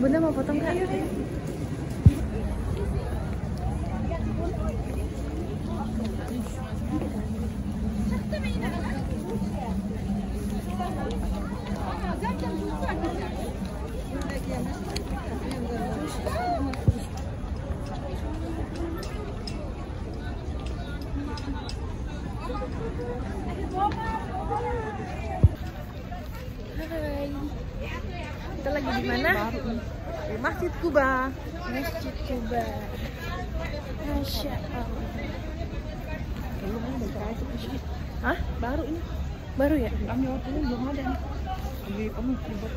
Bunda mau potong nggak? Hai, kita lagi di mana? Masjid Kuba. Masjid Kuba. Masya Allah. Hah? Baru ini. Baru ya? Kami waktu ini belum ada nih. Kamu ribet.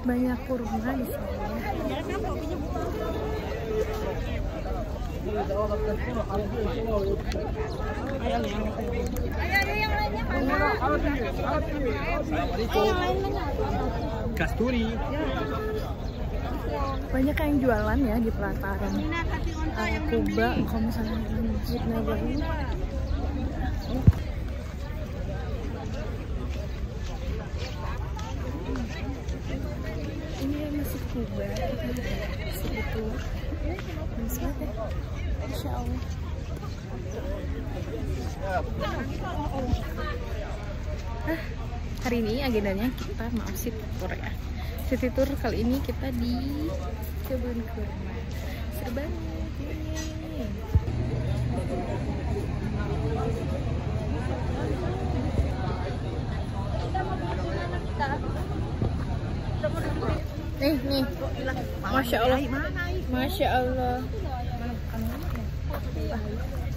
Banyak kurma di sini. Kasturi. Banyak yang jualan ya di pelataran Kuba. Kalau misalnya Masjid Nabawi. Ini Masjid Kuba. Masjid itu. Masya Allah. Hari ini agendanya kita mau city tour ya. City tour kali ini kita di kebun kurma. Seru banget ini. Nih, Masya Allah. Masya Allah.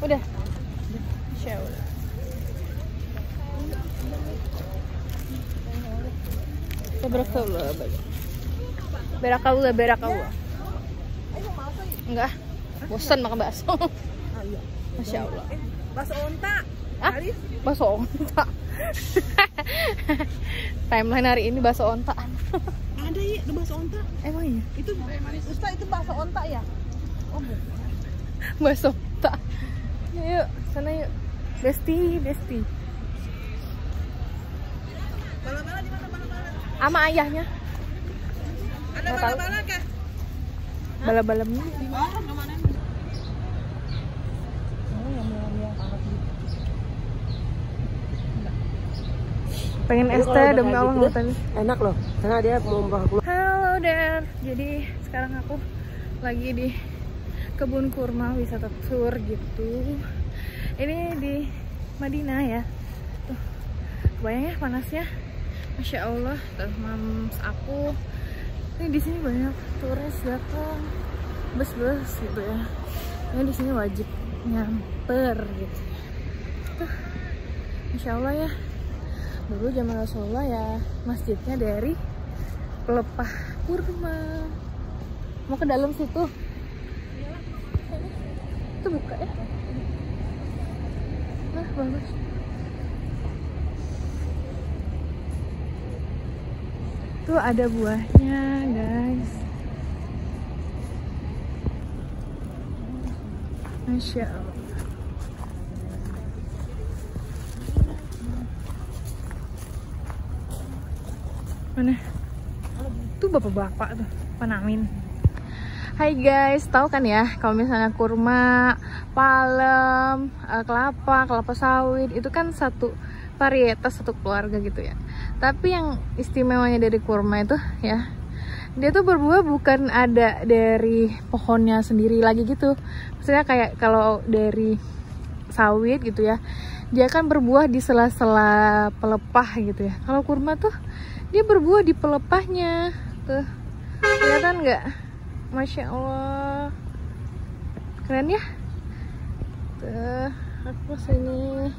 Udah. Masya Allah. Barakallah. Barakallah. Enggak. Bosan makan bakso. Masya Allah. Bakso onta. Ah, bakso onta. Timeline hari ini bakso onta. Ada ya, ada bakso onta. Emang iya? Itu Ustaz, itu bakso onta ya? Oh, Bakso onta. Yuk, sana yuk. Besti. Bala-bala di mana bala-bala? Sama ayahnya. Ada bala-bala kah? Bala-balanya Di mana? Kemana? Oh, yang hangat gitu. pengen es teh demi Allah nggak tahu. Enak loh, karena dia mau keluar. Halo Der, jadi sekarang aku lagi di kebun kurma wisata tour gitu. Ini di Madinah ya. Tuh, kebayang ya panasnya. Masya Allah, tuh mams aku. Ini di sini banyak turis datang, bus-bus gitu ya. Ini di sini wajib nyamper gitu. Tuh, Masya Allah ya. Dulu zaman Rasulullah ya masjidnya dari pelepah kurma. Mau ke dalam situ? Itu buka ya? Nah, bagus. Tuh ada buahnya, guys. Masya Allah. Mana? Tuh bapak-bapak tuh, Panamin. Hai guys, tahu kan ya kalau misalnya kurma, palem, kelapa sawit itu kan satu varietas, satu keluarga gitu ya. Tapi yang istimewanya dari kurma itu ya, dia tuh berbuah bukan ada dari pohonnya sendiri lagi gitu. Maksudnya kayak kalau dari sawit gitu ya, dia kan berbuah di sela-sela pelepah gitu ya. Kalau kurma tuh dia berbuah di pelepahnya. Tuh, kelihatan nggak? Masya Allah, keren ya. Tuh, aku sini.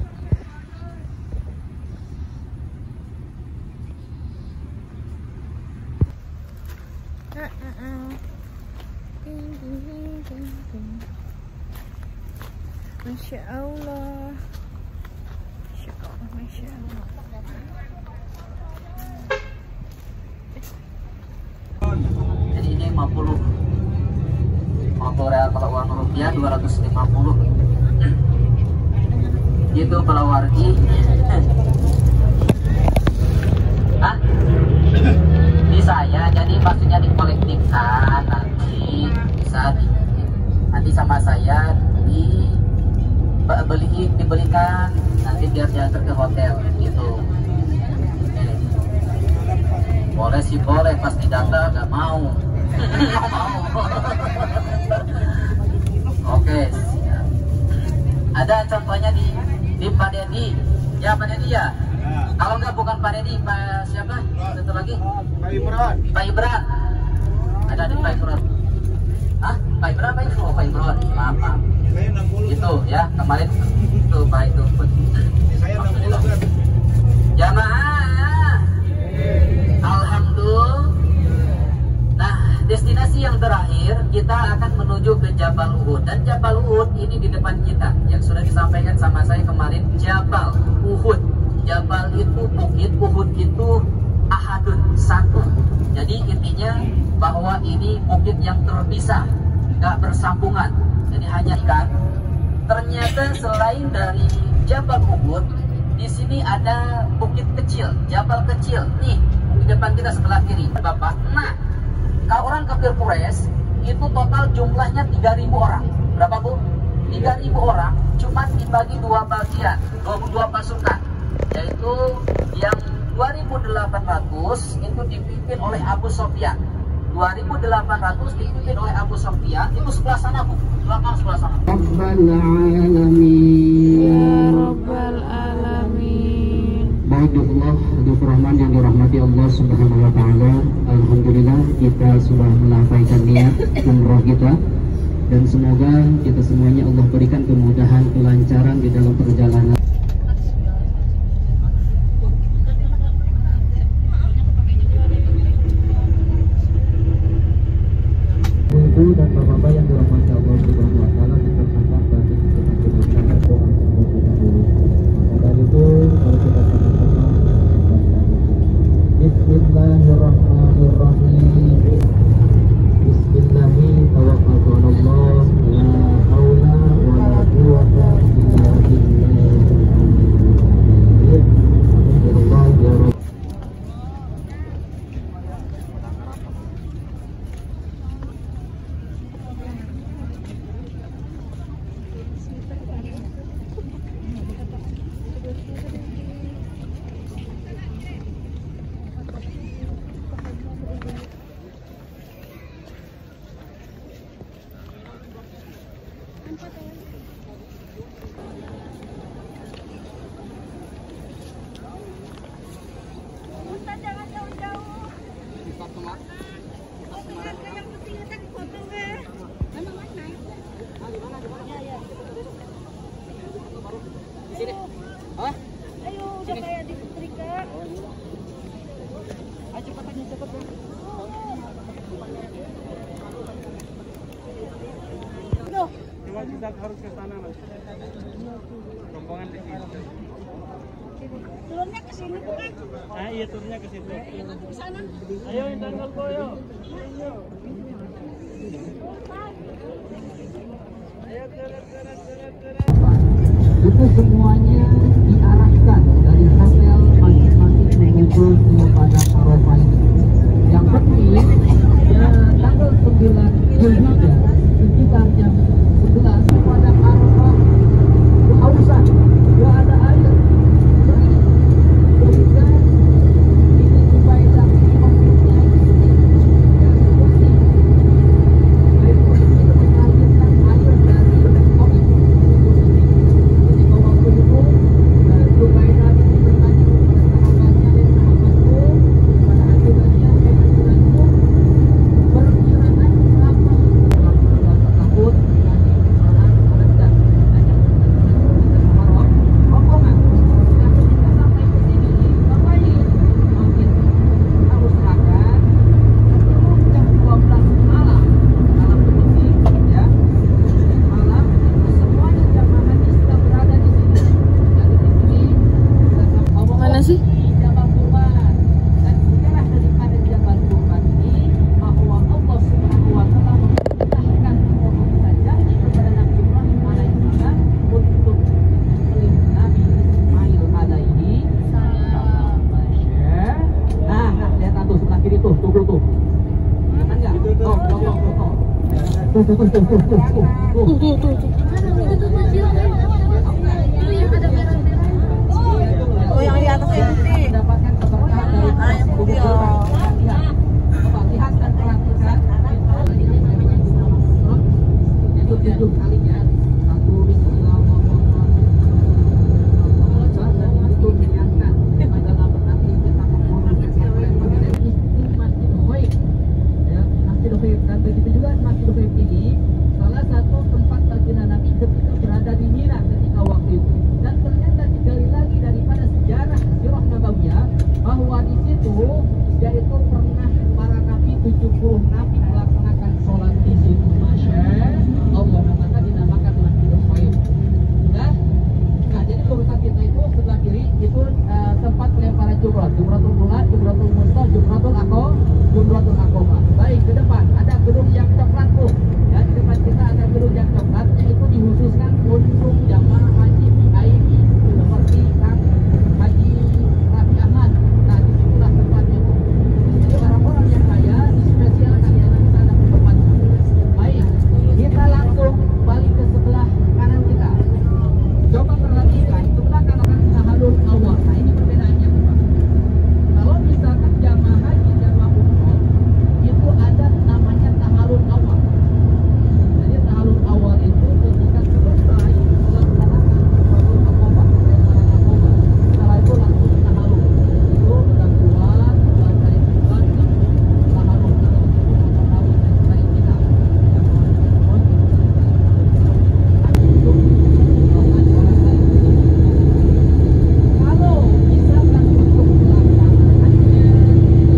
Masya Allah. Masya Allah, Masya Allah. Jadi ini 50 real, kalau uang rupiah 250 gitu kalau wargi. Hah? Bisa ya, jadi maksudnya dikolektifkan, nanti bisa nanti sama saya dibelikan, nanti biar diantar ke hotel gitu. Boleh sih boleh, pas didata gak mau. Gak mau. Oke, siap. Ada contohnya di Pak Dedi. Ya Pak Dedi ya. Kalau nggak bukan Pak Dedi, Pak siapa? Satu lagi. Pak Imran. Pak Ibran. Ada di Pak Ibran. Hah? Pak Ibran apa itu? Oh, Pak Ibran. Maaf. Saya 60. Itu ya kemarin itu Pak itu. Saya 60 kan. Jamaah. Alhamdulillah. Nah, destinasi yang terakhir kita akan menuju ke Jabal Uhud, dan Jabal Uhud ini di depan kita yang sudah disampaikan sama saya kemarin. Jabal Uhud, Jabal itu bukit, Uhud itu ahadun, satu. Jadi intinya bahwa ini bukit yang terpisah, nggak bersambungan. Jadi hanya ikan. Ternyata selain dari Jabal Uhud, di sini ada bukit kecil, Jabal kecil. Nih di depan kita sebelah kiri, Bapak. Nah, kalau orang kafir Quraisy itu total jumlahnya 3.000 orang. Berapa Bu? 3.000 orang, cuma dibagi dua bagian, 22 pasukan. Yaitu yang 2.800 itu dipimpin oleh Abu Sofyan. 2.800 dipimpin oleh Abu Sofyan, itu sebelah sana Bu, belakang sebelah sana. Rabbal alamin. Ya Rabbal alamin. Baiklah, Duf Rahman yang dirahmati Allah Subhanahu wa taala. Alhamdulillah kita sudah melampaikan niat umroh kita, dan semoga kita semuanya Allah berikan kemudahan, kelancaran di dalam perjalanan. Ibu dan bapak-bapak yang dirahmati Allah Subhanahu wa taala, dipersilakan bagi kita dengan doa terlebih dahulu. Maka dari itu mari kita sama-sama Bismillahirrahmanirrahim. Bismillahi tawakkaltu 'ala Allah, la haula wa la quwwata illa billah. Alhamdulillah ya Rabb. Kita harus ke sana Mas. Rombongan di sini. Turunnya ke sini bukan? Ah iya, turunnya ke situ. Ke sana. Ayo Intanul Boyo. Ayo gerak. Itu semuanya diarahkan dari hotel masing-masing menuju kepada Arafah ini. Yang penting tanggal 9 Zulhijjah sekitar jam 11 kepada Arafah kehausan, gak ada air, beri, berikan ini supaya kami mempunyai yang bersih. Air bersih mengalirkan air dari kopi Oh, yang di atas yang putih. Mendapatkan keberkahan dari yang putih. Lihat dan perhatikan. Itu 7 kalinya. Satu bismillah. Itu diangkat. Adalah berarti kita memulihkan Masjid Khaif. Ya, Masjid Khaif. Dan begitu juga Masjid Khaif ini salah satu tempat baginda Nabi ketika berada di Mina ketika waktu itu. Dan ternyata digali lagi daripada sejarah sirah nabawiyah bahwa di situ yaitu pernah para nabi 70 nabi melaksanakan sholat di situ. Masya Allah, maka dinamakan Masjid Khaif. Nah, jadi urusan kita itu sebelah kiri itu tempat pelemparan jumrah, jumratul ula, jumratul wusta, jumratul aqobah. Baik, ke depan ada gedung yang coklat tuh. Ya, di depan kita ada gedung yang coklat, yaitu dikhususkan untuk jamaah haji VIP seperti Kang Haji Raffi Ahmad. Nah, disitulah tempatnya tuh. Jadi orang-orang yang kaya dispesialkan di anak sana tempat. Baik, kita langsung balik ke sebelah kanan kita. Coba perhatikan sebelah kanan tahalul awal. Nah, ini perbedaannya. Kalau misalkan jamaah haji jamaah umroh itu ada namanya tahalul awal. Jadi tahalul awal itu ketika selesai melaksanakan jumratul aqobah, setelah itu langsung tahalul. Itu udah keluar, dari keluar langsung tahalul dan setelah kita. Kalau misalkan untuk pelaksanaannya,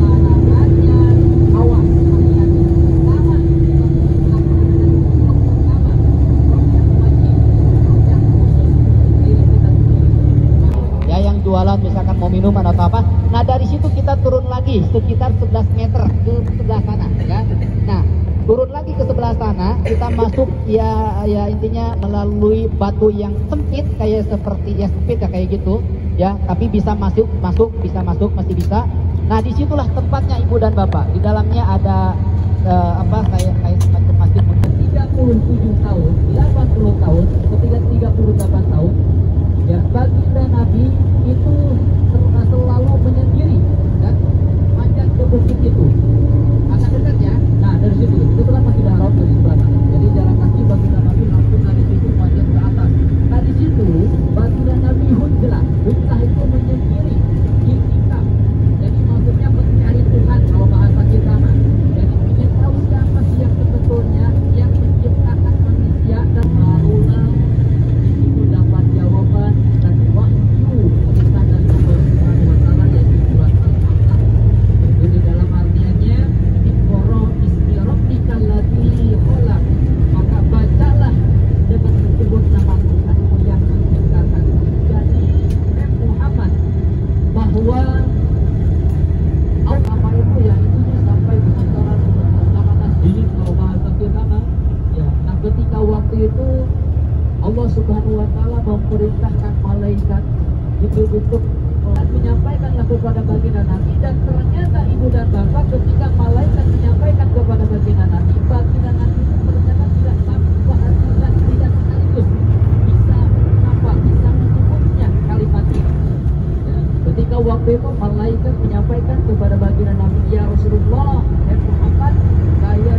larangannya, awas hati-hati. Sama pertama, yang wajib, yang khusus diri kita sendiri. Ya, yang jualan misalkan mau minuman atau apa. Nah, dari situ kita turun lagi sekitar 11 meter ke sebelah sana, ya. Nah, turun lagi ke sebelah sana, kita masuk ya intinya melalui batu yang sempit kayak seperti ya sempit ya kayak gitu ya, tapi bisa masuk bisa masuk masih bisa. Nah, disitulah tempatnya ibu dan bapak. Di dalamnya ada kayak semacam masjid 37 tahun, 80 tahun, ketika 38 tahun ya, baginda Nabi itu selalu menyendiri dan manjat ke bukit itu. Agak dekat ya. Nah, dari situ setelah Masjidil Haram dari sebelah sana. Jadi jalan kaki baginda Nabi langsung dari situ manjat ke atas. Nah, di situ baginda Nabi hujlah itu menyendiri itikaf. Jadi maksudnya mencari Tuhan kalau bahasa kita mah. Jadi ingin tahu siapa sih yang sebetulnya yang menciptakan manusia, dan barulah di situ dapat jawaban dan wahyu kita dari Allah Subhanahu wa taala yaitu surat Al-Alaq. Itu di dalam artiannya Iqra bismi rabbikal ladzi khalaq. Maka bacalah dengan menyebut nama Tuhanmu yang menciptakan. Jadi Muhammad bahwa apa itu ya itunya sampai pengantaran sama tasbih kalau bahasa kita mah ya. Nah, ketika waktu itu Allah Subhanahu wa taala memerintahkan malaikat itu untuk menyampaikanlah kepada baginda Nabi, dan ternyata ibu dan bapak ketika malaikat menyampaikan kepada baginda Nabi itu ternyata tidak tidak sekaligus bisa menyebutnya kalimat ini. Ya, ketika waktu itu malaikat menyampaikan kepada baginda Nabi, ya Rasulullah, Muhammad, saya